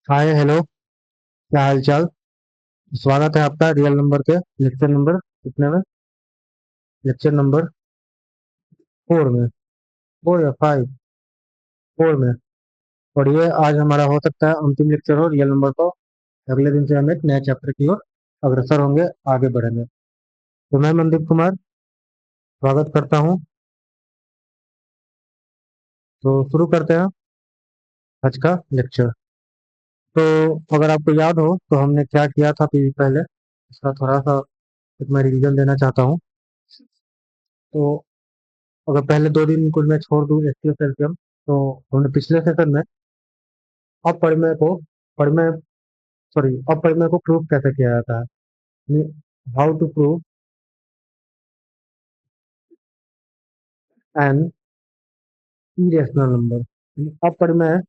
Hi hello. क्या हाल चाल। स्वागत है आपका रियल नंबर के लेक्चर नंबर कितने में। लेक्चर नंबर 4 में। 4 या 5। 4 में। और ये आज हमारा हो सकता है अंतिम लेक्चर हो रियल नंबर को। अगले दिन से हम एक नए चैप्टर की ओर अग्रसर होंगे, आगे बढ़ेंगे। तो मैं मनदीप कुमार स्वागत करता हूँ। तो शुरू करते हैं आज का लेक्चर। तो अगर आपको याद हो तो हमने क्या किया था पहले, इसका थोड़ा सा एक मैं रिवीजन देना चाहता हूँ। तो अगर पहले 2 दिन कुछ मैं छोड़ दूँ एचसीएफ एलसीएम, तो हमने पिछले सेशन में अपरिमेय को परिमेय सॉरी अपरिमेय को प्रूव कैसे किया जाता है, how to prove an irrational number. अपरिमेय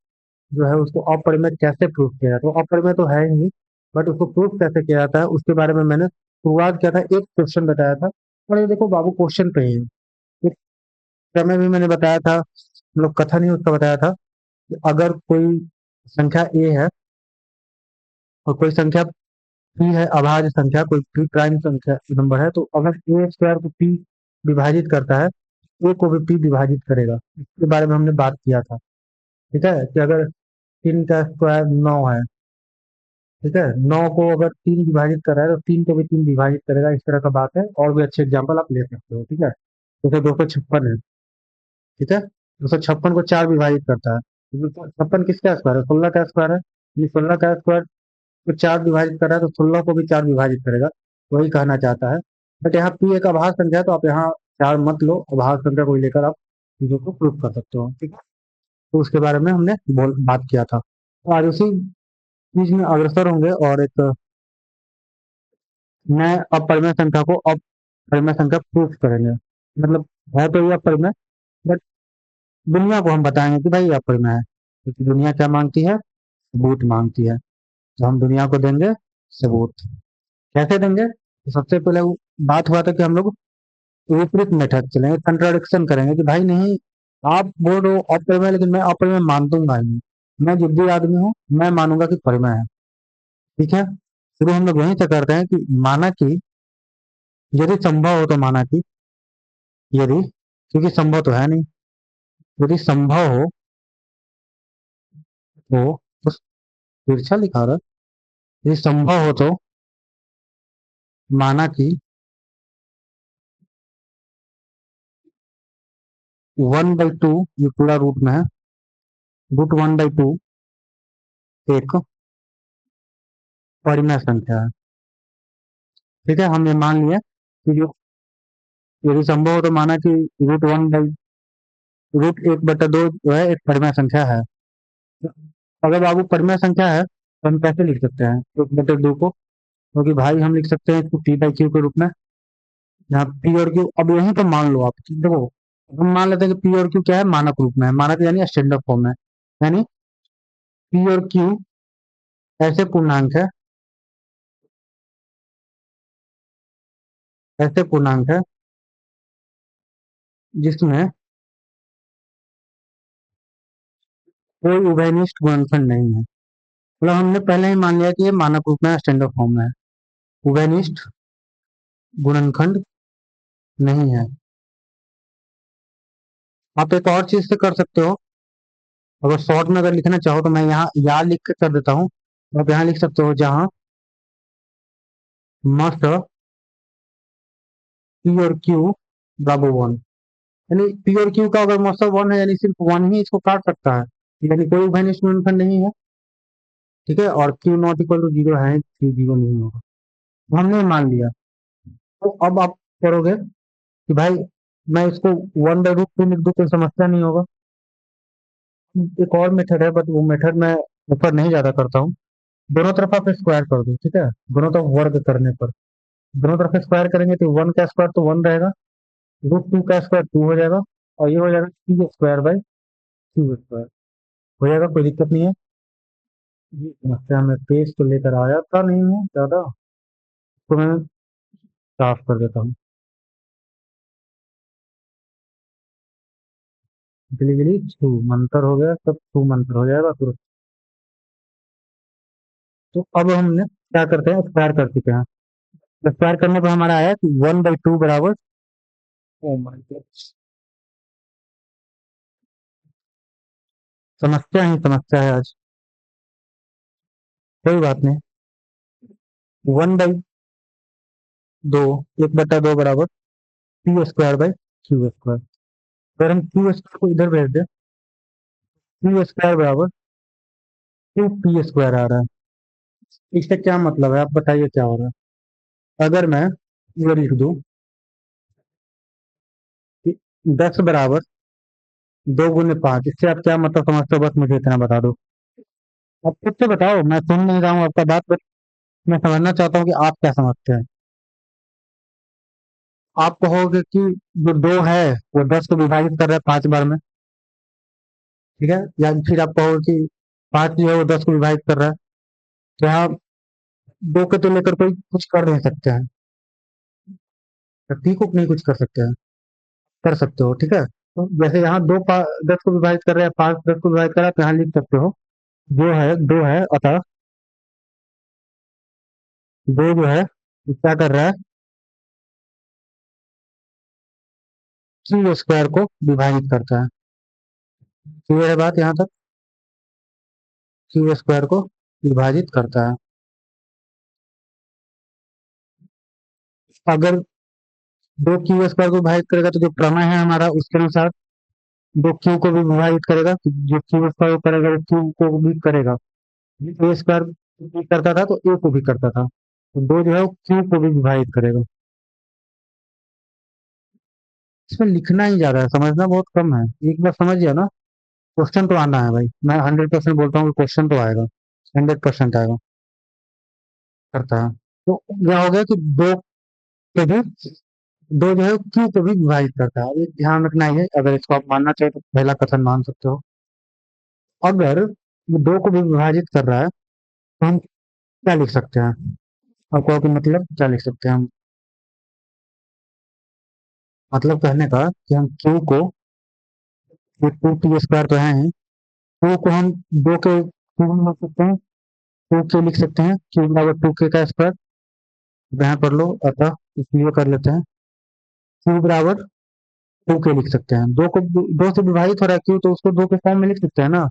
जो है उसको अपरिमेय कैसे प्रूव किया जाता है, तो अपरिमेय तो है ही, बट उसको प्रूव कैसे किया जाता है उसके बारे में मैंने शुरुआत किया था, एक क्वेश्चन बताया था। और ये देखो बाबू क्वेश्चन पे ही है। एक समय भी मैंने बताया था, मतलब कथन ही उसका बताया था कि अगर कोई संख्या ए है और कोई संख्या पी है, अभाज्य संख्या, कोई पी प्राइम संख्या नंबर है, तो अगर ए स्क्वायर को पी विभाजित करता है, ए को भी पी विभाजित करेगा। इसके बारे में हमने बात किया था। ठीक है, कि अगर 3 का स्क्वायर 9 है, ठीक है, 9 को अगर 3 विभाजित कर रहा है तो 3 को भी 3 विभाजित करेगा। इस तरह का बात है, और भी अच्छे एग्जाम्पल आप ले सकते हो। ठीक है, जैसे 256 है। ठीक है, 256 को 4 विभाजित करता है, 256 किसका स्क्वायर है? 16 का स्क्वायर है। ये 16 का स्क्वायर को 4 विभाजित कर रहा है तो 16 को भी 4 विभाजित करेगा। वही कहना चाहता है। बट यहाँ पी एक अभाज्य संख्या है, तो आप यहाँ 4 मत लो, अभाज्य संख्या को ही लेकर आप चीजों को प्रूव कर सकते हो। ठीक है, तो उसके बारे में हमने बात किया था। तो आज उसी चीज में अग्रसर होंगे और एक नए अपरिमेय संख्या को अपरिमेय संख्या प्रूव करेंगे। मतलब है तो ये अपरिमेय, बट दुनिया को हम बताएंगे कि भाई ये अपरिमेय है, क्योंकि दुनिया क्या मांगती है? सबूत मांगती है। तो हम दुनिया को देंगे सबूत। कैसे देंगे? तो सबसे पहले बात हुआ था कि हम लोग विपरीत मेथड चलेंगे, कंट्राडिक्शन करेंगे कि भाई नहीं, आप बोल रहे हो अपरिमेय, लेकिन मैं अपरिमेय मान दूंगा ही नहीं। मैं जिद्दी आदमी हूँ, मैं मानूंगा कि परिमेय है। ठीक है, शुरू हम लोग वहीं से करते हैं कि माना कि यदि संभव हो तो माना कि यदि, क्योंकि संभव तो है नहीं, यदि संभव हो तो उस तिरछा लिखा रहा है। यदि संभव हो तो माना कि 1/2, ये पूरा रूट में है, √1/2 एक परिमेय संख्या है। ठीक है, हम ये मान लिया कि जो यदि संभव हो तो माना कि √1/2 जो है एक परिमेय संख्या है। अगर बाबू परिमेय संख्या है तो हम कैसे लिख सकते हैं 1/2 को? क्योंकि भाई हम लिख सकते हैं इसको p/q के रूप में, जहाँ p और q, अब यहीं पर मान लो आप, देखो हम मान लेते हैं कि p और q क्या है, मानक रूप में है। मानक यानी स्टैंडर्ड फॉर्म में, यानी p और q ऐसे पूर्णांक है, ऐसे पूर्णांक है जिसमें कोई उभयनिष्ठ गुणनखंड नहीं है। मतलब हमने पहले ही मान लिया कि ये मानक रूप में स्टैंडर्ड फॉर्म में है, उभयनिष्ठ गुणनखंड नहीं है। आप एक और चीज से कर सकते हो, अगर शॉर्ट में अगर लिखना चाहो तो मैं यहाँ या लिख के कर देता हूँ। तो आप यहाँ लिख सकते हो, जहाँ मस्ट पी और क्यू बराबर 1, यानी पी और क्यू का अगर मस्ट 1 है, यानी सिर्फ 1 ही इसको काट सकता है, यानी कोई उभयनिष्ठ गुणनखंड नहीं है। ठीक है, और क्यू नॉट इक्वल टू 0 है, क्यू 0 नहीं होगा। तो हमने मान लिया। तो अब आप करोगे कि भाई मैं इसको 1/√2 लिख दूं, कोई समस्या नहीं होगा। एक और मेथड है, बट वो मेथड मैं ऊपर नहीं ज्यादा करता हूँ। दोनों तरफ आप स्क्वायर कर दो। ठीक है, दोनों तरफ वर्ग करने पर दोनों तरफ स्क्वायर करेंगे तो 1 का स्क्वायर तो 1 रहेगा, √2 का स्क्वायर 2 हो जाएगा, और ये हो जाएगा p² / q²। हो जाएगा, कोई दिक्कत नहीं है। ये समस्या में पेज तो लेकर आया था नहीं हूँ ज्यादा, तो मैं साफ कर देता हूँ। गिली गिली छू मंतर हो गया, सब छू मंतर हो जाएगा तुरंत। तो अब हमने क्या करते हैं, स्क्वायर कर चुके हैं। स्क्वायर करने पर हमारा आया कि 1/2 बराबर, ओ माय गॉड, समस्या ही समस्या है आज। कोई बात नहीं। 1/2, 1/2 बराबर P square by Q square. अगर हम क्यू स्क्वायर को इधर भेज दें, क्यू स्क्वायर बराबर 2p² आ रहा है। इससे क्या मतलब है, आप बताइए क्या हो रहा है। अगर मैं ये लिख दूं कि 10 बराबर 2 × 5, इससे आप क्या मतलब समझते हो, बस मुझे इतना बता दो। आप खुद से बताओ, मैं सुन नहीं रहा हूँ आपका बात, बस मैं समझना चाहता हूँ कि आप क्या समझते हैं। आप कहोगे कि जो 2 है वो 10 को विभाजित कर रहा है 5 बार में, ठीक है, या फिर आप कहोगे कि 5 जो है वो 10 को विभाजित कर रहा है। तो यहाँ 2 के तो लेकर कोई कुछ कर नहीं सकते हैं, ठीक को नहीं कुछ कर सकते हैं, कर सकते हो, ठीक है। तो जैसे यहाँ 10 को विभाजित कर रहे हैं, 5 10 को विभाजित कर रहा है, तो यहाँ लिख सकते हो जो है 2 है, अतः 2 जो है ये क्या कर रहा है, क्यू स्क्वायर को विभाजित करता है। क्लियर है बात यहाँ तक, क्यू स्क्वायर को विभाजित करता है। अगर 2 क्यू स्क्वायर को विभाजित करेगा तो जो प्रमेय है हमारा उसके अनुसार 2 क्यू को भी विभाजित करेगा, जो क्यू स्क्वायर को करेगा वो क्यू को भी करेगा। ए स्क्वायर भी करता था तो ए को भी करता था, तो 2 जो है वो क्यू को भी विभाजित करेगा। इसमें लिखना ही ज्यादा है, समझना बहुत कम है। एक बार समझ गया ना, क्वेश्चन तो आना है भाई, मैं 100% बोलता हूँ कि क्वेश्चन तो आएगा, 100% आएगा, करता है। तो यह हो गया कि के भी 2 जो है क्यू को भी विभाजित करता है। अब ये ध्यान रखना ही है, अगर इसको आप मानना चाहे तो पहला कथन मान सकते हो। अगर ये 2 को भी विभाजित कर रहा है तो हम क्या लिख सकते हैं, आपको कि मतलब क्या लिख सकते हैं हम, मतलब कहने का कि हम क्यू को, ये 2p² तो है ही, क्यू को हम 2 के क्यू में लिख सकते हैं, 2k लिख सकते हैं, क्यू बराबर 2k का स्क्वायर, यहाँ कर लो, अतः इसलिए कर लेते हैं क्यू बराबर 2k लिख सकते हैं। 2 से विभाजित हो रहा है क्यू, तो उसको 2 के फॉर्म में लिख सकते हैं ना।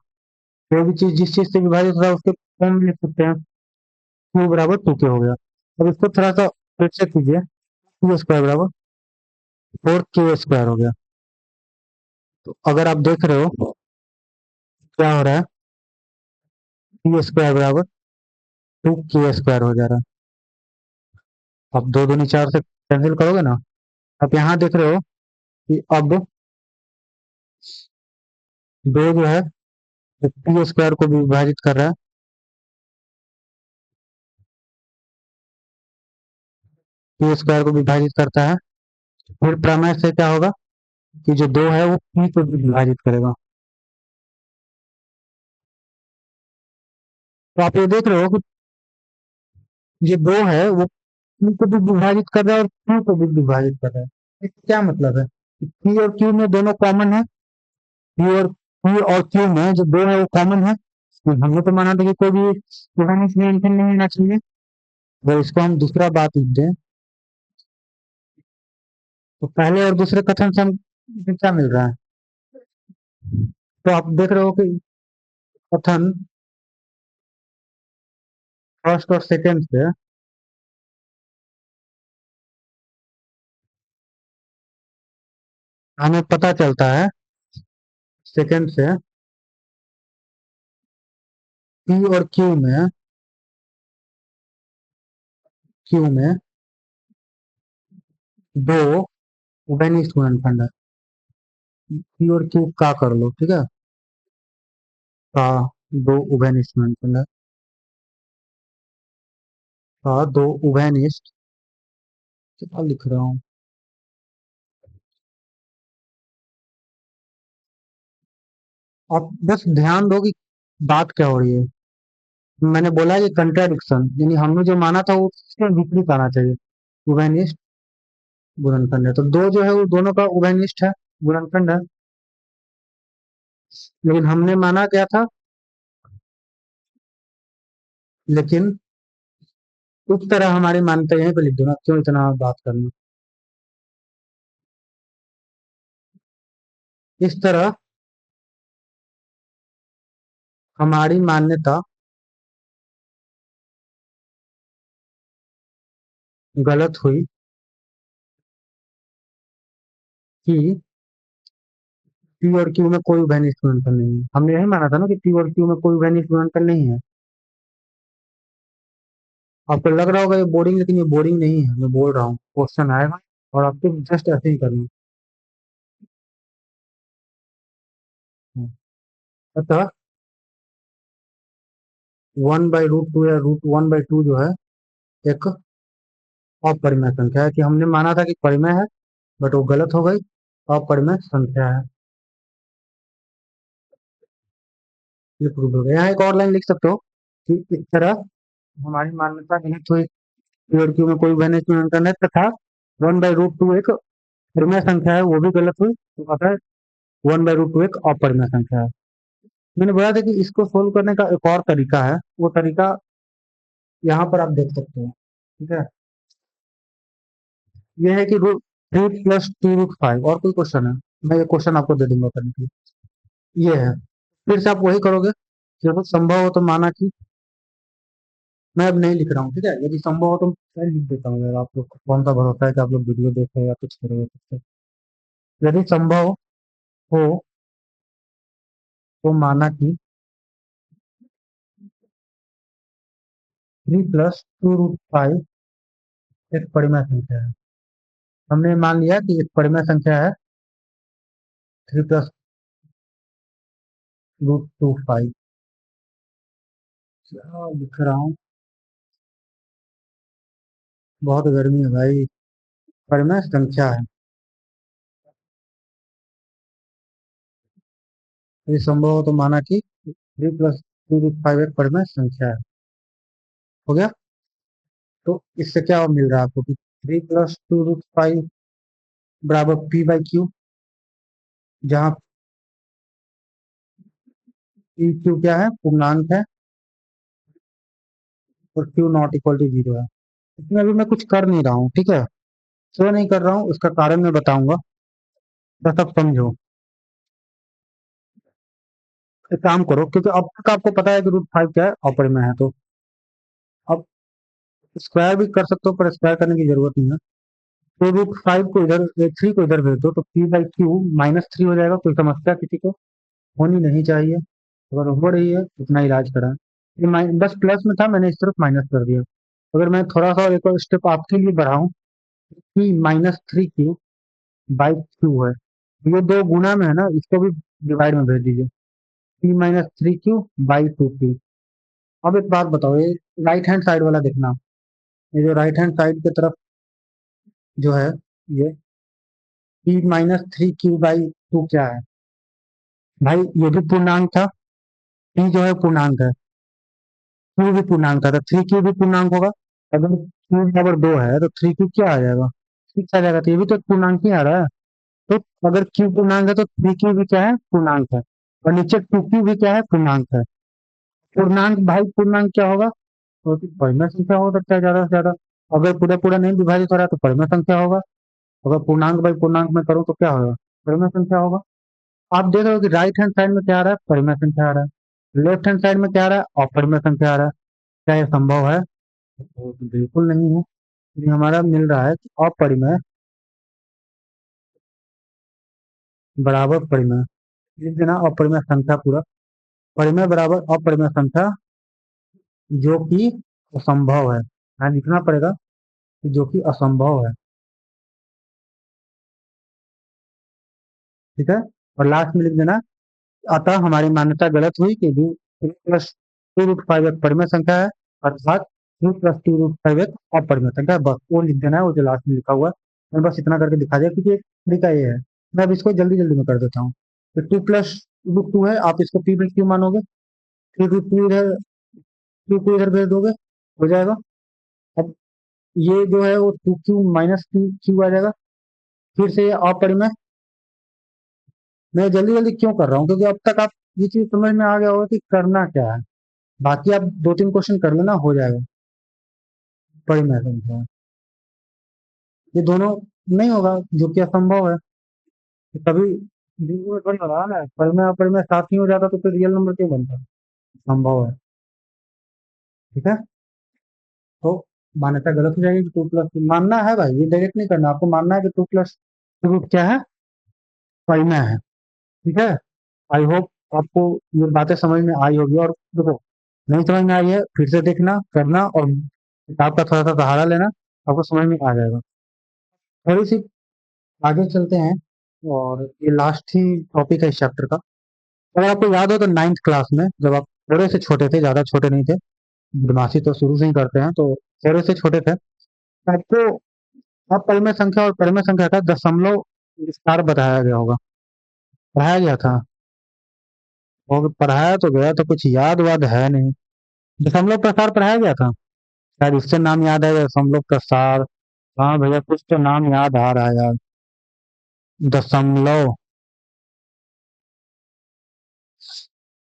कोई भी चीज जिस चीज से विभाजित हो रहा है उसके फॉर्म में लिख सकते हैं, क्यू बराबर 2k हो गया। अब इसको थोड़ा सा फिर से कीजिए, क्यू स्क्वायर बराबर 4k² हो गया। तो अगर आप देख रहे हो क्या हो रहा है, क्यू स्क्वायर बराबर 2k² हो जा रहा है। अब 2 दूनी 4 से कैंसिल करोगे ना, आप यहाँ देख रहे हो कि अब 2 जो है क्यू स्क्वायर को भी विभाजित कर रहा है, क्यू स्क्वायर को विभाजित करता है। फिर प्रमेय से क्या होगा कि जो 2 है वो p को भी विभाजित करेगा। तो आप ये देख रहे हो कि ये 2 है वो p को भी विभाजित कर रहा है और q को भी विभाजित कर रहा है। इसका क्या मतलब है कि p और q में दोनों कॉमन है, p और q में जो 2 है वो कॉमन है। तो हमने तो माना था कि कोई भी डिफरेंशिएशन नहीं होना चाहिए। अगर इसको हम दूसरा बात लिख दें, तो पहले और दूसरे कथन से हम क्या मिल रहा है, तो आप देख रहे हो कि कथन फर्स्ट और सेकंड से हमें पता चलता है, सेकंड से p और q में 2 उभयनिष्ठ गुणनखंड है। p और q का कर लो, ठीक है, का 2 उभयनिष्ठ गुणनखंड है, का 2 उभयनिष्ठ, क्या लिख रहा हूँ, आप बस ध्यान दो कि बात क्या हो रही है। मैंने बोला ये कंट्राडिक्शन, यानी हमने जो माना था वो उसके विपरीत आना चाहिए। उभयनिष्ठ गुणनखंड है, तो 2 जो है वो दोनों का उभयनिष्ठ है, गुणनखंड है। लेकिन हमने माना क्या था, लेकिन उस तरह हमारी मान्यता यहीं पे लिख दो ना, क्यों इतना बात करना। इस तरह हमारी मान्यता गलत हुई कि पी और क्यू में कोई वैल्यू इंस्ट्रूमेंटल नहीं है। हमने यही माना था ना कि पी और क्यू में कोई वैल्यू इंस्ट्रूमेंटल नहीं है। आपको लग रहा होगा ये बोरिंग, लेकिन ये बोरिंग नहीं है। मैं बोल रहा हूँ क्वेश्चन आएगा और आपको जस्ट ऐसे ही करना है। अतः 1/√2 या √1/2 जो है एक अपरिमेय संख्या है, कि हमने माना था कि परिमेय है, बट वो गलत हो गई, अपरिमेय संख्या है। ये प्रूव हो गया। यहाँ एक और लाइन लिख सकते हो कि इस तरह हमारी मान्यता गलत हुई, पी और क्यू में कोई वैल्यू इंस्ट्रूमेंटल है, तथा 1/√2 एक परिमेय संख्या है, वो भी गलत हुई। तो अतः 1/√2 एक अपरिमेय संख्या है। मैंने बताया था कि इसको सोल्व करने का एक और तरीका है, वो तरीका यहाँ पर आप देख सकते हो। ठीक है, ये है कि √3 + 2√5। और कोई क्वेश्चन है, मैं ये क्वेश्चन आपको दे दूंगा करने के लिए। ये है, फिर से आप वही करोगे, जब संभव हो तो माना कि, मैं अब नहीं लिख रहा हूँ। ठीक है, यदि संभव हो तो मैं लिख देता हूँ यार, आप लोग को कौन सा भरोसा है कि आप लोग वीडियो देख रहे हो या कुछ करोगे कुछ। यदि संभव हो तो माना कि 3 + 2√5 एक परिमेय संख्या है। हमने मान लिया कि एक परिमेय संख्या है 3 + √25। लिख रहा हूँ, बहुत गर्मी है भाई। परिमेय संख्या है, यदि संभव हो तो माना कि 3 + 2√5 एक परिमेय संख्या है। हो गया। तो इससे क्या मिल रहा है आपको कि 3 + 2√5 बराबर P/Q, जहाँ पी क्यू क्या है, पूर्णांक है, और क्यू नॉट इक्वल टू 0 है। इसमें अभी मैं कुछ कर नहीं रहा हूँ। ठीक है, क्यों नहीं कर रहा हूँ उसका कारण मैं बताऊंगा, बस अब समझो। एक काम करो, क्योंकि अब तक आपको पता है कि √5 क्या है, अपरिमेय है, तो अब स्क्वायर भी कर सकते हो, पर स्क्वायर करने की जरूरत नहीं है। तो √5 को इधर, 3 को इधर भेज दो, तो P/Q -3 हो जाएगा। कोई समस्या किसी को होनी नहीं चाहिए, अगर हो रही है उतना इलाज कराएं। ये बस प्लस में था, मैंने इस तरफ माइनस कर दिया। अगर मैं थोड़ा सा एक और स्टेप आपके लिए बढ़ाऊं, कि -3Q/Q है, ये दो गुना में है ना, इसको भी डिवाइड में भेज दीजिए। P-3Q/2Q। अब एक बात बताओ, ये राइट हैंड साइड वाला देखना, ये जो राइट हैंड साइड की तरफ जो है, ये P-3Q/2 क्या है भाई? ये भी पूर्णांक था, P जो है पूर्णांक है, Q भी पूर्णांक था, तो 3Q भी पूर्णांक होगा। अगर Q/2 है तो 3Q क्या आ जाएगा, 6 आ जाएगा। तो ये भी तो पूर्णांक ही आ रहा है। तो अगर Q पूर्णांक है तो 3Q भी क्या है, पूर्णांक है। और नीचे 2Q भी क्या है, पूर्णांक है। पूर्णांक भाई, पूर्णांक क्या होगा, तो परिमेय संख्या हो सकता है ज्यादा से ज्यादा। अगर पूरा पूरा नहीं विभाजित हो रहा है तो परिमेय संख्या होगा। अगर पूर्णांक बाई पूर्णांक में करूँ तो क्या होगा, परिमेय संख्या होगा। आप देख रहे हो कि राइट हैंड साइड में क्या आ रहा है, परिमेय संख्या आ रहा है, लेफ्ट हैंड साइड में क्या आ रहा है, अपरिमेय संख्या आ रहा है। क्या ये संभव है? तो बिल्कुल नहीं है। ये हमारा मिल रहा है कि अपरिमेय बराबर परिमेय, लिख देना अपरिमेय संख्या पूरा, परिमेय बराबर अपरिमेय संख्या जो कि असंभव है। यहाँ लिखना पड़ेगा कि जो कि असंभव है। ठीक है, और लास्ट में लिख देना, अतः हमारी मान्यता गलत हुई कि 3 + 2√5 एक परिमेय संख्या है, अर्थात 3 + 2√5 एक अपरिमेय संख्या है। बस वो लिख देना है, वो जो लास्ट में लिखा हुआ है। मैंने बस इतना करके दिखा दिया, क्योंकि एक तरीका ये है। मैं अब इसको जल्दी जल्दी में कर देता हूँ। तो 2 + √2 है, आप इसको P/Q मानोगे, फिर √2 इधर, 2 को इधर भेज दोगे, हो जाएगा। अब ये जो है वो 2Q - 2Q आ जाएगा। फिर से ये अपरिमेय। मैं जल्दी जल्दी क्यों कर रहा हूँ, क्योंकि अब तक आप ये चीज समझ में आ गया होगा कि करना क्या है। बाकी आप 2-3 क्वेश्चन कर लेना, हो जाएगा। परिमेय संख्या, ये दोनों नहीं होगा, जो कि असंभव है। तो कभी जिंदगी में थोड़ी हो रहा है ना, परिमेय अपरिमेय साथ ही हो जाता तो फिर रियल नंबर क्यों बनता? संभव है। ठीक है, तो मान्यता गलत हो जाएगी कि 2 प्लस, मानना है भाई, ये डायरेक्ट नहीं करना, आपको मानना है कि 2 प्लस रूट क्या है, परिमेय है। ठीक है, आई होप आपको ये बातें समझ में आई होगी। और देखो, नहीं समझ में आई है फिर से देखना, करना, और किताब का थोड़ा सा सहारा लेना, आपको समझ में आ जाएगा। थोड़ी सी आगे चलते हैं, और ये लास्ट ही टॉपिक है इस चैप्टर का। अगर आपको याद हो तो 9th क्लास में, जब आप थोड़े से छोटे थे, ज्यादा छोटे नहीं थे, बदमाशी तो शुरू से ही करते हैं, तो थोड़े से छोटे थे, तो आपको अपरिमेय संख्या और परिमेय संख्या का दशमलव विस्तार बताया गया होगा, पढ़ाया गया था। और पढ़ाया तो गया, तो कुछ याद वाद है नहीं। दशमलव प्रसार पढ़ाया गया था, शायद इससे नाम याद है, दशमलव प्रसार। हाँ भैया, कुछ तो नाम याद आ रहा है यार, दशमलव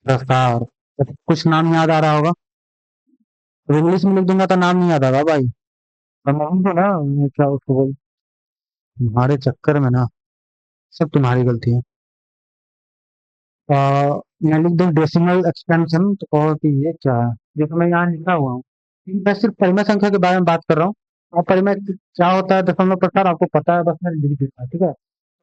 प्रसार, तो कुछ नाम याद आ रहा होगा। तो इंग्लिश में लिख दूंगा तो नाम नहीं याद आएगा भाई, समझ दो ना, मैं क्या उसको बोल, तुम्हारे चक्कर में ना सब तुम्हारी गलती है। आ, मैं लिख दूं डेसिमल एक्सपेंशन, तो कहो कि ये क्या है, ये तो मैं यहाँ लिखा हुआ हूँ। मैं सिर्फ परिमेय संख्या के बारे में बात कर रहा हूँ। और परिमेय क्या होता है, दशमलव प्रसार आपको पता है, बस मैंने लिख दिया, ठीक है।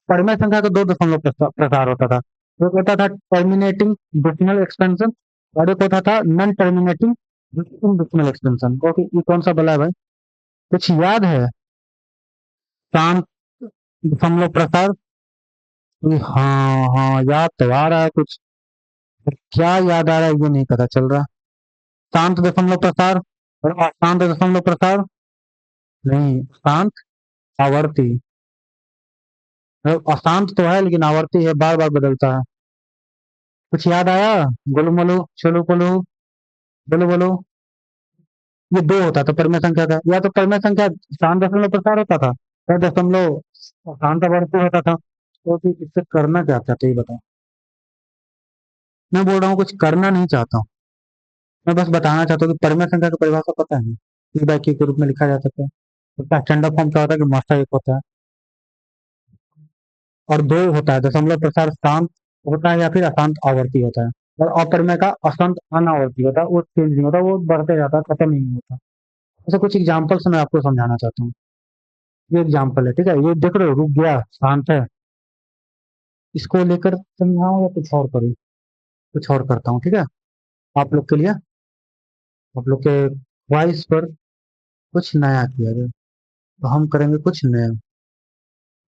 परिमेय संख्या का दो दशमलव प्रसार होता था। एक होता था टर्मिनेटिंग डेसिमल एक्सपेंशन, और एक होता था non terminating decimal expansion. Okay, ये कौन सा बला है भाई, कुछ याद है? शांत दशमलव प्रसार, हाँ हाँ, याद तो आ रहा है कुछ, पर क्या याद आ रहा है ये नहीं पता चल रहा। शांत दशमलव प्रसार और अशांत दशमलव प्रसार, नहीं, शांत आवर्ती, अशांत तो है लेकिन आवर्ती है, बार बार बदलता है। कुछ याद आया? गोलू मोलू, चलो बोलो, बोलो बोलो। ये दो होता था परिमेय संख्या का, या तो परिमेय संख्या शांत दशमलव प्रसार होता था, या दशमलव शांत आवर्ती होता था। तो फिर इससे करना क्या चाहते ये बताओ। मैं बोल रहा हूँ कुछ करना नहीं चाहता हूँ, मैं बस बताना चाहता हूँ कि परिमेय संख्या की परिभाषा पता है, पी बाई क्यू के रूप में लिखा जा सकता है। उसका स्टैंडर्ड फॉर्म क्या होता है कि मास्टर एक होता है, और दो होता है दशमलव प्रसार शांत होता है या फिर अशांत आवर्ती होता है। और अपरिमेय का अशांत अनावर्ती होता है, वो चेंज नहीं होता, वो बढ़ते जाता है, खत्म नहीं होता। ऐसे कुछ एग्जाम्पल से मैं आपको समझाना चाहता हूँ। ये एग्जाम्पल है, ठीक है, ये देख रहे हो, रुक गया, शांत है। इसको लेकर समझाऊं या कुछ और करूँ? कुछ और करता हूँ, ठीक है, आप लोग के लिए, आप लोग के ख्वाहिश पर कुछ नया किया जाए। तो हम करेंगे कुछ नया।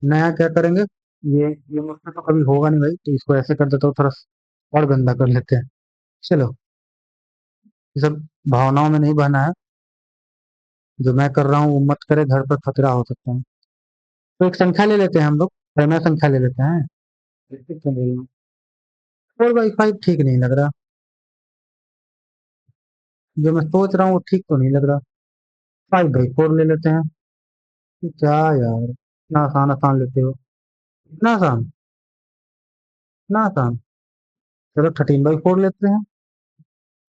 नया क्या करेंगे? ये मुझसे तो कभी होगा नहीं भाई, तो इसको ऐसे कर देता हूँ, थोड़ा और गंदा कर लेते हैं। चलो, ये सब भावनाओं में नहीं बहना है, जो मैं कर रहा हूँ वो मत करे, घर पर खतरा हो सकता है। तो एक संख्या ले लेते हैं हम लोग, परिमेय संख्या ले लेते हैं। ठीक है, 4/5 ठीक नहीं लग रहा, जो मैं सोच रहा हूँ वो ठीक तो नहीं लग रहा। 5/4 ले लेते हैं। ये क्या यार, इतना आसान आसान लेते हो, इतना आसान, इतना आसान। चलो 13/4 लेते हैं।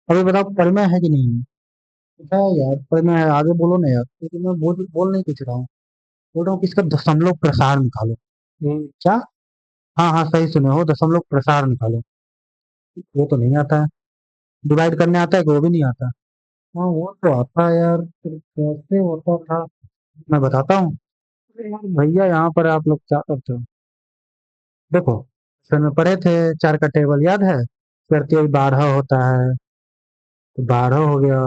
अभी बताओ परिमेय है कि नहीं है? है यार, परिमेय है, आगे बोलो ना यार, क्योंकि मैं बोल नहीं कुछ रहा हूँ, बोल रहा हूँ कि इसका दशमलव प्रसार निकालो। क्या? हाँ हाँ, सही सुने हो, दशमलव प्रसार निकालो। वो तो नहीं आता है। डिवाइड करने आता है कि वो भी नहीं आता? हाँ वो तो आता है यार, फिर कैसे होता था, मैं बताता हूँ। अरे यार भैया, यहाँ पर आप लोग क्या करते हो? देखो, फिर में पढ़े थे, चार का टेबल याद है, करते 12 होता है, तो 12 हो गया।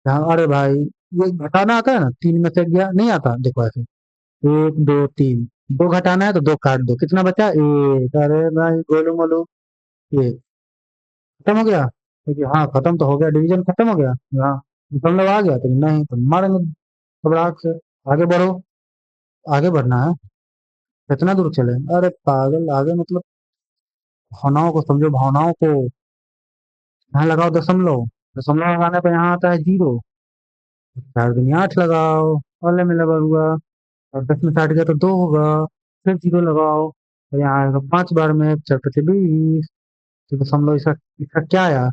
यहाँ अरे भाई, ये घटाना आता है ना, 3 में से गया नहीं आता, देखो ऐसे, 1 2 3, दो घटाना है तो दो काट दो, कितना बचा? एक। अरे भाई गोलू मोलू, एक खत्म हो गया। क्योंकि हाँ, खत्म तो हो गया, डिवीजन खत्म हो गया। हाँ, दशमलव आ गया, तो नहीं तो मारेंगे घबराहट से। आगे बढ़ो, आगे बढ़ना है, कितना दूर चले? अरे पागल, आगे मतलब भावनाओं को समझो, भावनाओं को। यहाँ लगाओ दशमलव, दशमलव लगाने पे यहाँ आता है 0, 4 दूनी 8 लगाओ, वाले में लगा हुआ, और 10 में से 8 गया तो 2 होगा, फिर 0 लगाओ, और यहाँ आएगा 5 बार में, 4 पचे 20। तो दशमलव इसका इसका क्या आया?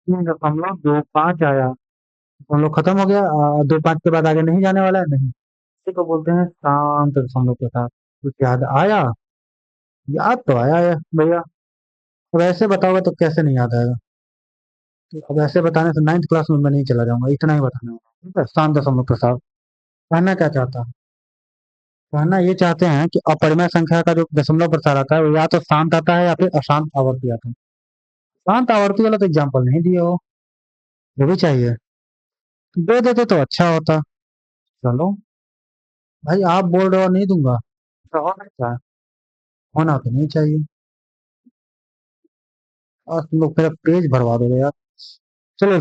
3.25 आया, हम लोग खत्म हो गया। 2.5 के बाद आगे नहीं जाने वाला है, नहीं। इसी को बोलते हैं शांत दशमलव के साथ। कुछ याद आया? याद तो आया है भैया। अब ऐसे बताओगे तो कैसे नहीं याद आएगा? तो अब ऐसे बताने से 9th क्लास में मैं नहीं चला जाऊंगा, इतना ही बताने वाला हूँ, ठीक है? शांत दशमलव के साथ। कहना क्या चाहता है? कहना ये चाहते हैं कि अपरिमेय संख्या का जो दशमलव प्रसार आता है वो या तो शांत आता है या फिर अशांत आवर्ती आता है। शांत आवर्ती वाला तो एग्जाम्पल नहीं दिए हो, वो भी चाहिए। दे देते तो अच्छा होता। चलो भाई, आप बोल रहे हो नहीं दूंगा, तो हो सकता है, होना तो नहीं चाहिए। और तुम लोग मेरा पेज भरवा दोगे यार। चलो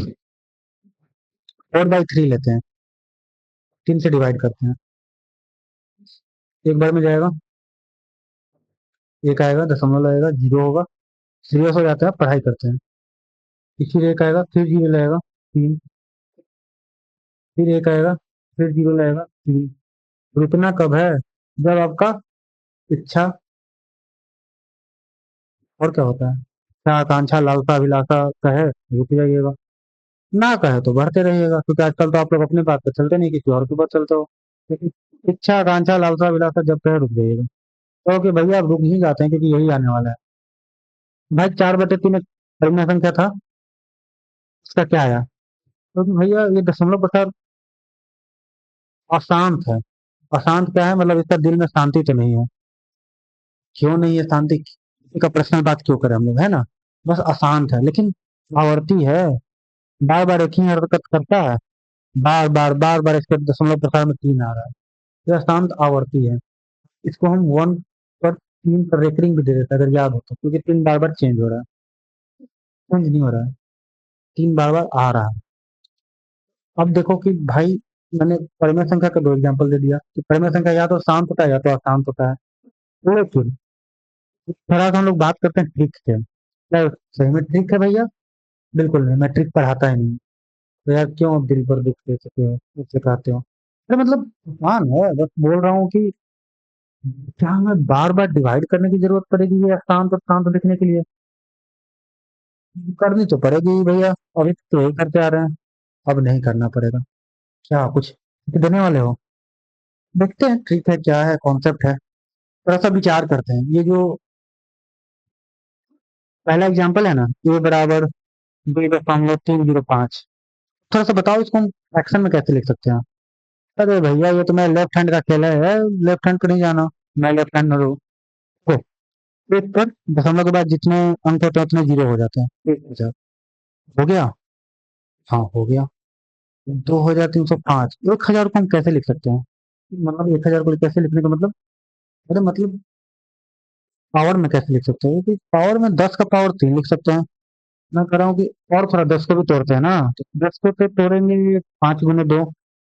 4/3 लेते हैं, 3 से डिवाइड करते हैं। एक बार में जाएगा, एक आएगा, दशमलव लगेगा, जीरो होगा, सीरियस हो जाता है, पढ़ाई करते हैं। फिर एक आएगा, फिर जीरो लगेगा, तीन। फिर एक आएगा, फिर जीरो लगेगा, तीन। रुकना कब है? जब आपका इच्छा, और क्या होता है, इच्छा आकांक्षा लालसा अभिलाषा कहे रुक जाइएगा, ना कहे तो बढ़ते रहिएगा, क्योंकि आजकल तो आप लोग अपनी बात पर चलते नहीं, किसी और की बात चलते हो। लेकिन इच्छा आकांक्षा लालसा अभिलाषा जब कहे रुक जाइएगा। तो कि भैया आप रुक ही जाते हैं, क्योंकि यही आने वाला है। भाई 4/3 एक परिमेय संख्या था, उसका क्या आया? क्योंकि भैया ये दशमलव प्रसार अशांत है। अशांत क्या है मतलब, इसका दिल में शांति तो नहीं है। क्यों नहीं है शांति? किसी का पर्सनल बात क्यों करें हम लोग, है ना? बस अशांत है, लेकिन आवर्ती है। बार बार एक ही हरकत करता है, बार बार बार बार, इसके दशमलव प्रसार में 3 आ रहा है। यह शांत आवर्ती है। इसको हम 1/3 पर रेकरिंग भी दे देते हैं, अगर याद हो तो, क्योंकि 3 बार बार चेंज हो रहा है, चेंज नहीं हो रहा है, 3 बार बार आ रहा है। अब देखो कि भाई, मैंने परिमेय संख्या का 2 एग्जाम्पल दे दिया कि परिमेय संख्या या तो शांत होता है या तो अशांत होता है। लेकिन थोड़ा सा हम लोग बात करते हैं ट्रिक से। क्या सही में ट्रिक है भैया? बिल्कुल नहीं, मैं ट्रिक पढ़ाता ही नहीं। तो यार क्यों आप दिल पर दुख दे सके हो, उससे कहते हो? अरे मतलब आसान है, बस बोल रहा हूँ कि क्या हमें बार बार डिवाइड करने की जरूरत पड़ेगी ये शांत और शांत लिखने के लिए? करनी तो पड़ेगी ही भैया, अभी तो यही करते आ रहे हैं, अब नहीं करना पड़ेगा। क्या कुछ देने वाले हो? देखते हैं ट्रिक है, क्या है, कॉन्सेप्ट है, थोड़ा सा विचार करते हैं। ये जो पहला एग्जाम्पल है ना, A = 2.305, थोड़ा सा बताओ इसको हम एक्शन में कैसे लिख सकते हैं? अरे भैया ये तो मैं लेफ्ट हैंड का खेल है, लेफ्ट हैंड पे नहीं जाना, मैं लेफ्ट हैंड में हूँ। तो एक पर दशमलव के बाद जितने अंक होते हैं उतने जीरो हो जाते हैं, 1,000 हो गया। हाँ हो गया। 2,305, 1,000 को हम कैसे लिख सकते हैं? मतलब 1,000 को कैसे लिखने का मतलब, अरे मतलब पावर में कैसे लिख सकते हैं कि पावर में 10 का पावर 3 लिख सकते हैं। मैं कह रहा हूँ कि और थोड़ा 10 को भी तोड़ते हैं ना, तो 10 को तो तोड़ेंगे 5 × 2,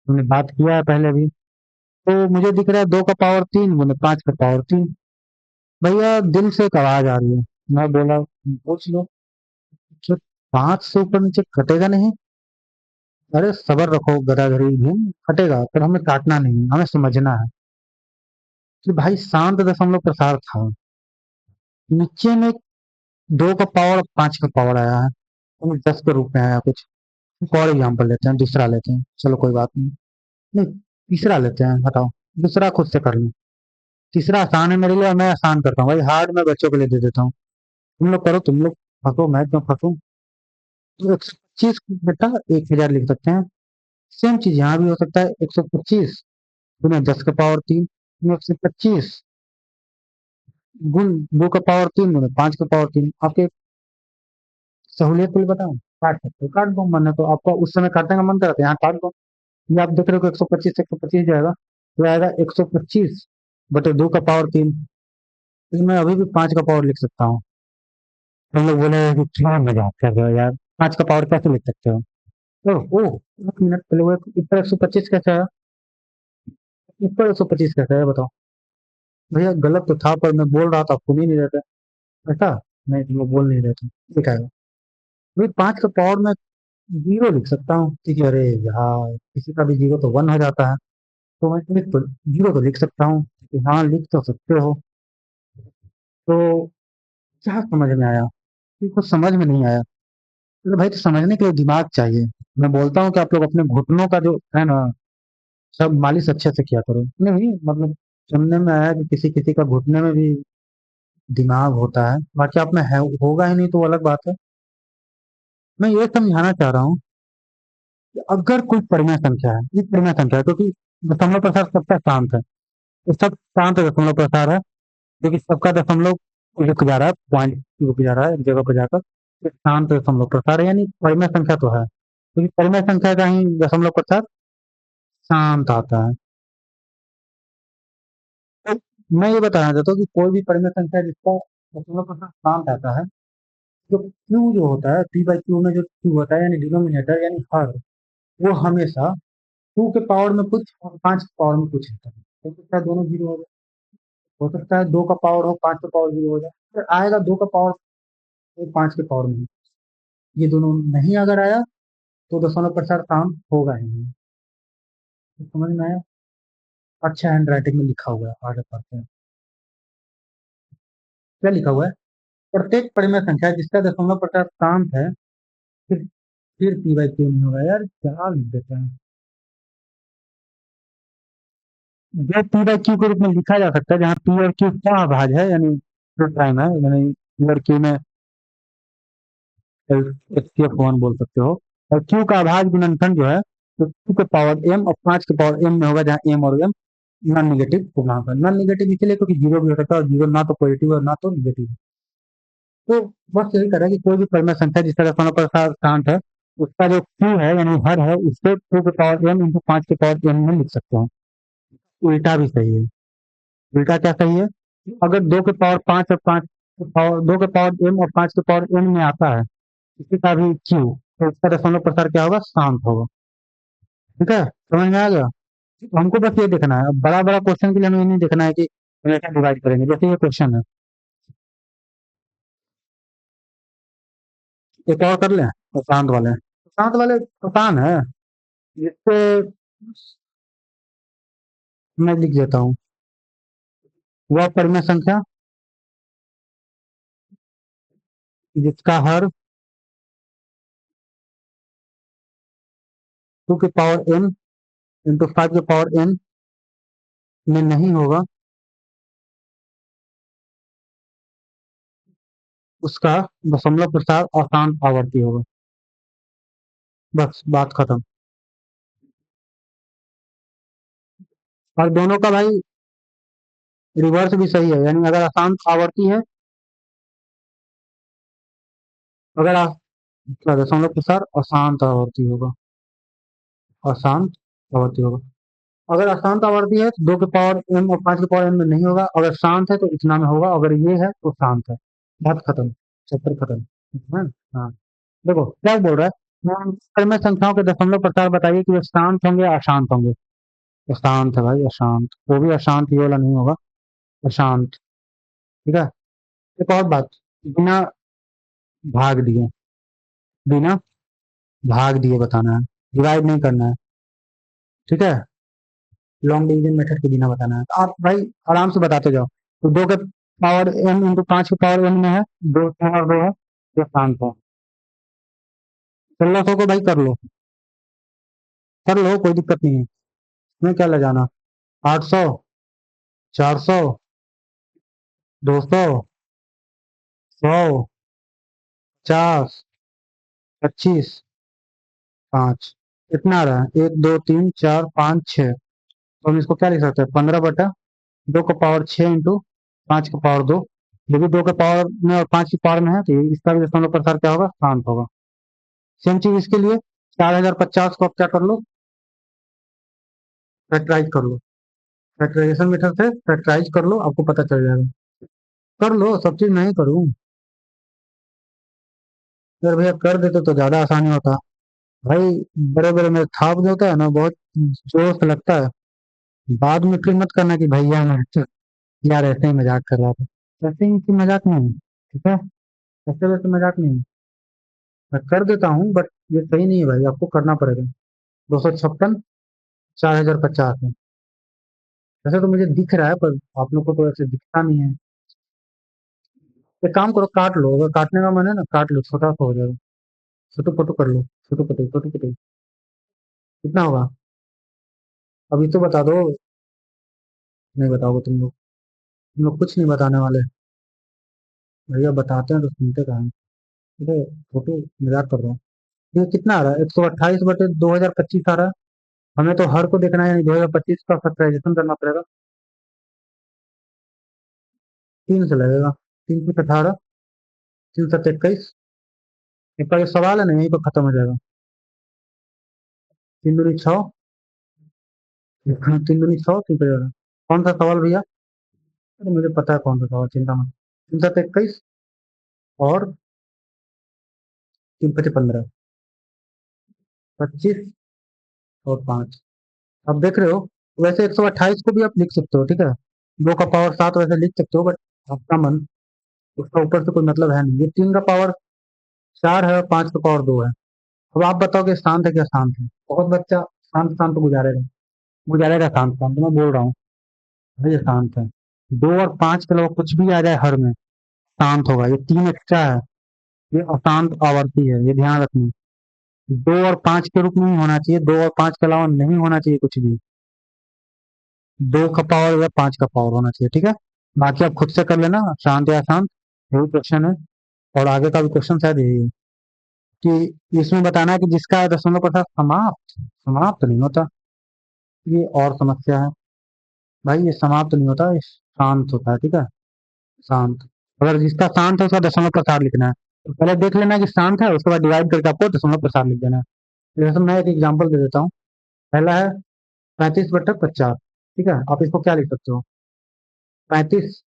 हमने बात किया है पहले भी। तो मुझे दिख रहा है 2 का पावर 3 गुने 5 का पावर 3। भैया दिल से एक आवाज आ रही है, मैं बोला पूछ लो, तो 5 से ऊपर नीचे कटेगा नहीं। अरे सबर रखो गदाधरी भी, कटेगा पर हमें काटना नहीं, हमें समझना है कि भाई शांत दशमलव प्रसार था, नीचे में 2 का पावर 5 का पावर आया है, तो 10 के रूप में आया कुछ। एक और एग्जाम्पल लेते हैं, दूसरा लेते हैं, चलो कोई बात नहीं। नहीं, तीसरा लेते हैं, बताओ। दूसरा खुद से कर लो, तीसरा आसान है मेरे लिए और मैं आसान करता हूँ भाई, हार्ड मैं बच्चों के लिए दे देता हूँ। तुम लोग करो, तुम लोग फंसो, मैं क्यों फंसू? तो 125 बेटा 1,000 लिख सकते हैं। सेम चीज यहाँ भी हो सकता है, 125 गुना 10 का पावर 3, 125 गुण 2 का पावर 3 गुना 5 का पावर 3। आपके सहूलियत के लिए बताऊं, काट सकते हो, काट दो, मन है तो आपका उस समय काटने का मन करता है यहाँ काट दो। ये आप देख रहे हो 125 से 125 जाएगा, तो आएगा 125/2 का पावर 3। लेकिन मैं अभी भी 5 का पावर लिख सकता हूँ। तुम लोग बोले कि क्या मजाक कर रहे हो यार, 5 का पावर कैसे लिख सकते हो? ओह ओह, 1 मिनट पहले वो ऊपर 125 कैसे आया? ऊपर 125 कैसे आया बताओ? भैया गलत तो था, पर मैं बोल रहा था, आप सुन ही नहीं रहे थे। ऐसा नहीं, तुम लोग बोल नहीं रहे थे, ठीक है। भाई 5 का पावर में जीरो लिख सकता हूँ, ठीक है? अरे यार किसी का भी जीरो तो 1 हो जाता है, तो मैं लिख तो जीरो तो लिख सकता हूँ कि हाँ, लिख तो सकते हो। तो क्या समझ में आया? कि कुछ समझ में नहीं आया। तो भाई तो समझने के लिए दिमाग चाहिए। मैं बोलता हूँ कि आप लोग अपने घुटनों का जो है ना, सब मालिश अच्छे से किया करो। नहीं मतलब सुनने में आया कि किसी किसी का घुटने में भी दिमाग होता है, बाकी आप में है होगा ही नहीं तो वो अलग बात है। मैं ये समझाना चाह रहा हूँ कि अगर कोई परिमेय संख्या है, ये परिमेय संख्या है क्योंकि दशमलव प्रसार सबका शांत है, तो सब शांत दशमलव प्रसार है, क्योंकि सबका दशमलव रुक जा रहा है, पॉइंट रुक जा रहा है एक जगह पर जाकर, तो शांत दशमलव प्रसार है, यानी परिमेय संख्या तो है, क्योंकि परिमेय संख्या का ही दशमलव प्रसार शांत आता है। तो मैं ये बताना चाहता हूँ कि कोई भी परिमेय संख्या जिसका दशमलव प्रसार शांत आता है, जो क्यू जो होता है, पी बाई क्यू में जो क्यू होता है यानी डिनोमिनेटर यानी हर, वो हमेशा टू के पावर में कुछ और पांच के पावर में कुछ होता है। हो सकता है दोनों जीरो हो सकता है दो का पावर हो पांच का पावर जीरो हो जाए, फिर आएगा दो का पावर तो पांच के पावर में, ये दोनों नहीं अगर आया तो दशमलव प्रसार काम होगा ही नहीं। तो समझ में आया? अच्छा हैंड राइटिंग में लिखा हुआ है, आगे पढ़ते हैं क्या लिखा हुआ है। प्रत्येक परिमेय संख्या जिसका दशमलव प्रसार शांत है, फिर पी बाई क्यू नहीं होगा। यार क्या लिख देते हैं, जो पी बाई क्यू के रूप में लिखा जा सकता है, जहाँ पी और क्यू क्या अभाज्य है, यानी जो टाइम है, यानी पी और क्यू में एचसीएफ वन बोल सकते हो। और क्यू का अभाज्य गुणनखंड जो है, तो क्यू के पावर एम और पांच के पावर एम में होगा, जहाँ एम और एम नॉन निगेटिव पूर्णांक है। नॉन निगेटिव इसलिए क्योंकि जीरो भी हो सकता है, और जीरो ना तो पॉजिटिव और ना तो निगेटिव। तो बस यही करें कि कोई भी परिमेय संख्या जिसका दशमलव प्रसार शांत है, उसका जो क्यू है यानी हर है, उससे टू के पावर एम इंटू पांच के पावर एम में लिख सकते हैं। उल्टा भी सही है। उल्टा क्या सही है? अगर दो के पावर पांच और पांच के पावर दो के पावर एम और पांच के पावर एन में आता है, किसी का भी क्यू, तो उसका दशमलव प्रसार क्या होगा? शांत होगा। ठीक है, समझ में आ गया? तो हमको बस ये देखना है। अब बड़ा बड़ा क्वेश्चन के लिए हमें ये नहीं देखना है कि हमेशा डिवाइड करेंगे, जैसे ये क्वेश्चन है। एक और कर लें, प्रशांत वाले। प्रशांत वाले आसान है, जिससे मैं लिख देता हूँ। वह परिमेय संख्या जिसका हर टू के पावर एन इंटू फाइव के पावर एन में नहीं होगा, उसका दशमलव प्रसार अशांत आवर्ती होगा। बस बात खत्म। और दोनों का भाई रिवर्स भी सही है, यानी अगर अशांत आवर्ती है, अगर क्या दशमलव प्रसार अशांत आवर्ती होगा, अशांत आवर्ती होगा। अगर अशांत आवर्ती है तो दो के पावर एम और पांच के पावर एम में नहीं होगा, अगर शांत है तो इतना में होगा, अगर ये है तो शांत है। बात खत्म, चैप्टर खत्म। है? हाँ, देखो क्या बोल रहा है, परिमेय संख्याओं के दशमलव प्रसार बताइए कि वे शांत होंगे या अशांत होंगे। अशांत है भाई, अशांत। वो भी अशांत ये वाला नहीं होगा, अशांत। ठीक है। एक और बात, बिना भाग दिए, बिना भाग दिए बताना है, डिवाइड नहीं करना है। ठीक है, लॉन्ग डिवीजन मेथड के बिना बताना है। तो आप भाई आराम से बताते जाओ। तो दो के पावर एन इंटू पांच के पावर एन में है, दो तीन और दो है, ये शांत है। 1600 को भाई कर लो कोई दिक्कत नहीं है, इसमें क्या ले जाना। 800, 400, 200, 100, 50, 25, पाँच, इतना आ रहा है, एक दो तीन चार पाँच छः। तो हम इसको क्या लिख सकते हैं? 15 बटा दो का पावर छः इंटू पाँच का पावर दो। ये भी दो के पावर में और पाँच की पावर में है, तो इसका भी दशमलव प्रसार क्या होगा? शांत होगा। सेम चीज इसके लिए 4050 को आप क्या कर लो? फैक्टराइज कर लो। फैक्टराइजेशन मेथड से फैक्टराइज कर लो, आपको पता चल जाएगा। कर लो, सब चीज नहीं करूँ? अगर भैया कर देते तो ज्यादा आसानी होता। भाई बड़े बड़े मेरे थाप जो होता है ना, बहुत जोश लगता है। बाद में फिर मत करना कि भैया मैं यार ऐसे ही मजाक कर रहा था। ऐसे ही कि मजाक नहीं है, ठीक है? ऐसे वैसे मजाक नहीं है। मैं कर देता हूँ बट ये सही नहीं है भाई, आपको करना पड़ेगा। 256, 4050 है। वैसे तो मुझे दिख रहा है, पर आप लोग को तो ऐसे दिखता नहीं है। एक काम करो, काट लो, अगर काटने का मन है ना काट लो, छोटा सा हो जाएगा। छोटू पोटू कर लो। छोटू पोटू छोटू पोटू कितना होगा? अभी तो बता दो। नहीं बताओगे तुम लोग कुछ नहीं बताने वाले। भैया बताते हैं तो सुनते कहाँ हैं? अरे छोटू, मजाक कर रहा हूँ। ये कितना आ रहा है? 128/2025 आ रहा है। हमें तो हर को देखना है, यानी 2025 का फैक्टराइजेशन करना पड़ेगा। 3 से लगेगा। 3 से 18, 3 से 21। इसका जो सवाल है ना, यहीं पर खत्म हो जाएगा। 3 दूनी 6। 3 दूनी 6, 3 पे 11। कौन सा सवाल भैया? अरे मुझे पता है कौन सा सवाल, चिंता मत। 3 7 21 और 3 5 15। 25 और 5। अब देख रहे हो? वैसे 128 को भी आप लिख सकते हो, ठीक है। 2 का पावर 7 वैसे लिख सकते हो, बट आपका मन, उसका ऊपर से कोई मतलब है नहीं। ये 3 का पावर 4 है और 5 का पावर 2 है। अब आप बताओ कि शांत है क्या शांत है? बहुत बच्चा शांत शांत गुजारेगा। गुजारेगा शांत शांत, मैं बोल रहा हूँ। भाई ये शांत है। 2 और 5 के अलावा कुछ भी आ जाए हर में, शांत होगा। ये 3 एक्स्ट्रा है। ये अशांत आवर्ती है, ये ध्यान रखना। 2 और 5 के रूप में ही होना चाहिए, 2 और 5 के अलावा नहीं होना चाहिए कुछ भी। 2 का पावर या 5 का पावर होना चाहिए, ठीक है। बाकी आप खुद से कर लेना, शांत या अशांत, यही क्वेश्चन है। और आगे का भी क्वेश्चन शायद यही है कि इसमें बताना है कि जिसका दशमलव प्रसाद समाप्त समाप्त नहीं होता। ये और समस्या है। भाई ये समाप्त नहीं होता, ये शांत होता है, ठीक है। शांत। अगर जिसका शांत है उसका दशमलव प्रसाद लिखना है। तो पहले देख लेना कि शांत है, उसके बाद डिवाइड करके आपको दशमलव प्रसाद लिख देना है। जैसे मैं एक एग्जांपल दे देता हूँ। पहला है 35/50। ठीक है, आप इसको क्या लिख सकते हो? 35।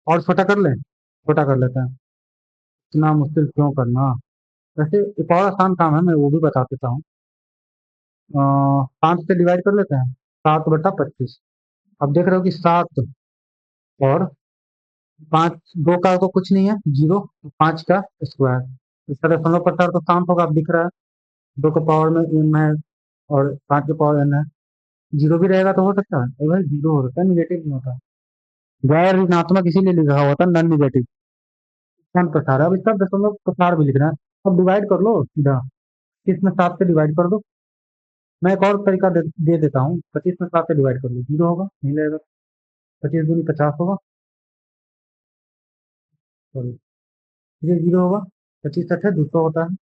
और छोटा कर लें? छोटा कर लेते हैं। इतना मुश्किल क्यों करना? वैसे एक और आसान काम है, मैं वो भी बता देता हूँ। 5 से डिवाइड कर लेते हैं। 7/25। अब देख रहे हो कि 7 और 5, 2 का तो कुछ नहीं है, 0। 5 का स्क्वायर। इसका दशमलव प्रसार तो शांत होगा, अब दिख रहा है। 2 के पावर में n है और 5 के पावर n है। 0 भी रहेगा तो हो सकता है, अरे भाई 0 हो सकता है, निगेटिव नहीं होता। गैर ऋणात्मक इसीलिए लिखा हुआ था, नॉन निगेटिव। शांत प्रसार है। अब इसका दशमलव प्रसार भी लिखना है। अब डिवाइड कर लो सीधा। 25 में 7 से डिवाइड कर दो। मैं एक और तरीका दे देता हूँ। 25 में 7 से डिवाइड कर लो, 0 होगा, नहीं लगेगा। 25 दूनी 50 होगा। सॉरी, ये 0 होगा। 25 × 8 = 200 होता है।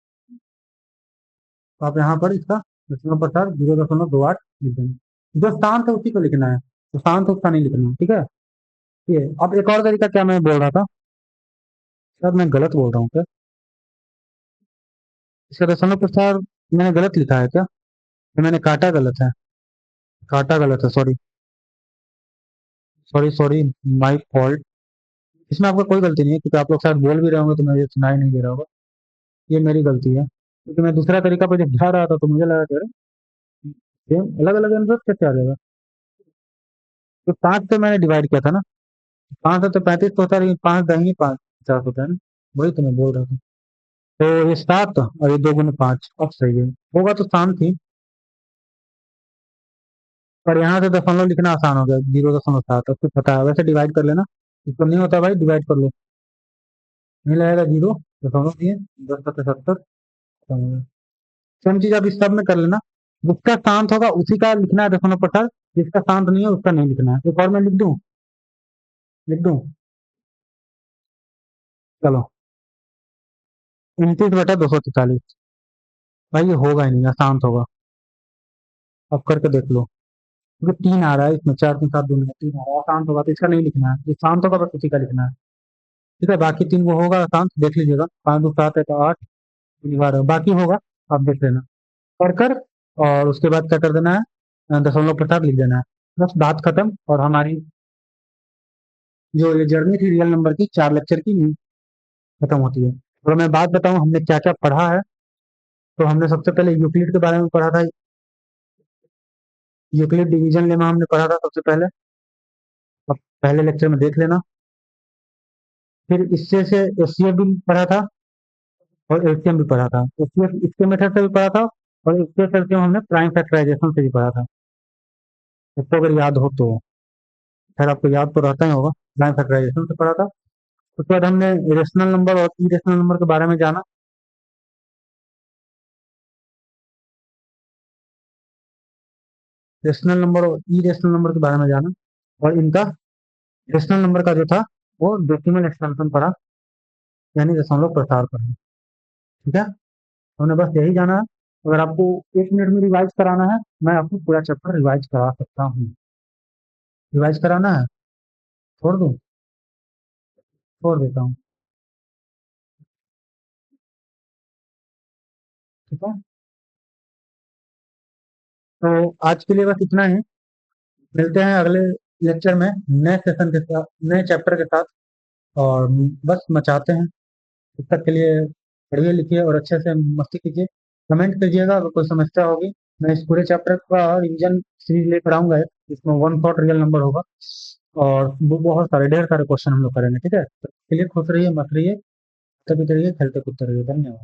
तो आप यहाँ पर इसका दशमलव प्रसार 0.28 लिख देंगे। जो शांत है उसी को लिखना है, तो शांत उसका नहीं लिखना है, ठीक है। ये अब एक और तरीका क्या मैं बोल रहा था, शायद मैं गलत बोल रहा हूँ क्या? इसका दशमलव प्रसार मैंने गलत लिखा है क्या? ये मैंने काटा गलत है। काटा गलत है, sorry. Sorry sorry, my fault. इसमें आपका कोई गलती नहीं है, क्योंकि आप लोग शायद बोल भी रहे होंगे तो मुझे सुनाई नहीं दे रहा होगा। ये मेरी गलती है, क्योंकि मैं दूसरा तरीका पर जब जा रहा था तो मुझे लगा कि सेम अलग अलग आंसर कैसे आ जाएगा। तो 5 से मैंने डिवाइड किया था ना। 5 है तो 35 तो होता है, लेकिन 5 दही 50 होता है ना। वही तो मैं बोल रहा था। तो ये 7 और ये 2 × 5, अब सही है। होगा तो शांत ही। पर यहाँ से दशमलव लिखना आसान हो गया, 0.7, अब कुछ पता है। वैसे डिवाइड कर लेना। इसको नहीं होता भाई, डिवाइड कर लो। नहीं लगेगा 0, दशमलव दिए। 10 × 70। सेम चीज आप इस सब में कर लेना। जिसका शांत होगा उसी का लिखना है दशमलव प्रसार। जिसका शांत नहीं है उसका नहीं लिखना है। एक और मैं लिख दूं? लिख दूं? चलो। 29/243। भाई ये होगा ही नहीं, अशांत होगा। अब करके देख लो। क्योंकि 3 आ रहा है इसमें, 4 3 7 2 में 3 आ रहा है, अशांत होगा तो इसका नहीं लिखना है। जो शांत होगा बस उसी का लिखना है। ठीक है, बाकी 3 वो होगा अशांत, देख लीजिएगा। 5 2 7 है तो 8, 12 बाकी होगा। आप देख लेना कर कर। और उसके बाद क्या कर देना है? दशमलव प्रसाद लिख देना है। बस बात खत्म। और हमारी जो ये जर्नी थी रियल नंबर की, 4 लेक्चर की, खत्म होती है। और मैं बात बताऊं हमने क्या क्या पढ़ा है। तो हमने सबसे पहले यूक्लिड के बारे में पढ़ा था। यूक्लिड डिवीजन लेमा हमने पढ़ा था सबसे पहले। अब पहले लेक्चर में देख लेना। फिर इससे से एचसीएफ भी पढ़ा था और एलसीएम भी पढ़ा था। एचसीएफ इसके मेथड से भी पढ़ा था, और एचसीएफ एलसीएम हमने प्राइम फैक्टराइजेशन से भी पढ़ा था। इसको अगर याद हो तो, खैर आपको याद तो रहता ही होगा। प्राइम फैक्टराइजेशन से पढ़ा था। उसके बाद हमने रेशनल नंबर और इरेशनल नंबर के बारे में जाना। रेशनल नंबर और इरेशनल नंबर के बारे में जाना, और इनका रेशनल नंबर का जो था वो डेसिमल एक्सटेंशन पढ़ा, यानी दशमलव प्रसार पढ़ा। ठीक है, हमने बस यही जाना है। अगर आपको 1 मिनट में रिवाइज कराना है, मैं आपको पूरा चैप्टर रिवाइज करा सकता हूँ। रिवाइज कराना है, छोड़ दूँ? छोड़ देता हूँ। ठीक है, तो आज के लिए बस इतना ही। मिलते हैं अगले लेक्चर में नए सेशन के साथ, नए चैप्टर के साथ, और बस मचाते हैं। तब तक के लिए पढ़िए लिखिए और अच्छे से मस्ती कीजिए। कमेंट कीजिएगा अगर कोई समस्या होगी। मैं इस पूरे चैप्टर का रिवीजन सीरीज लेकर आऊंगा, जिसमें 1 शॉट रियल नंबर होगा, और वो बहुत सारे ढेर सारे क्वेश्चन हम लोग करेंगे। ठीक है, तो इसके लिए खुश रहिए, मत रहिए, तभी रहिए, खेलते कूदते रहिए। धन्यवाद।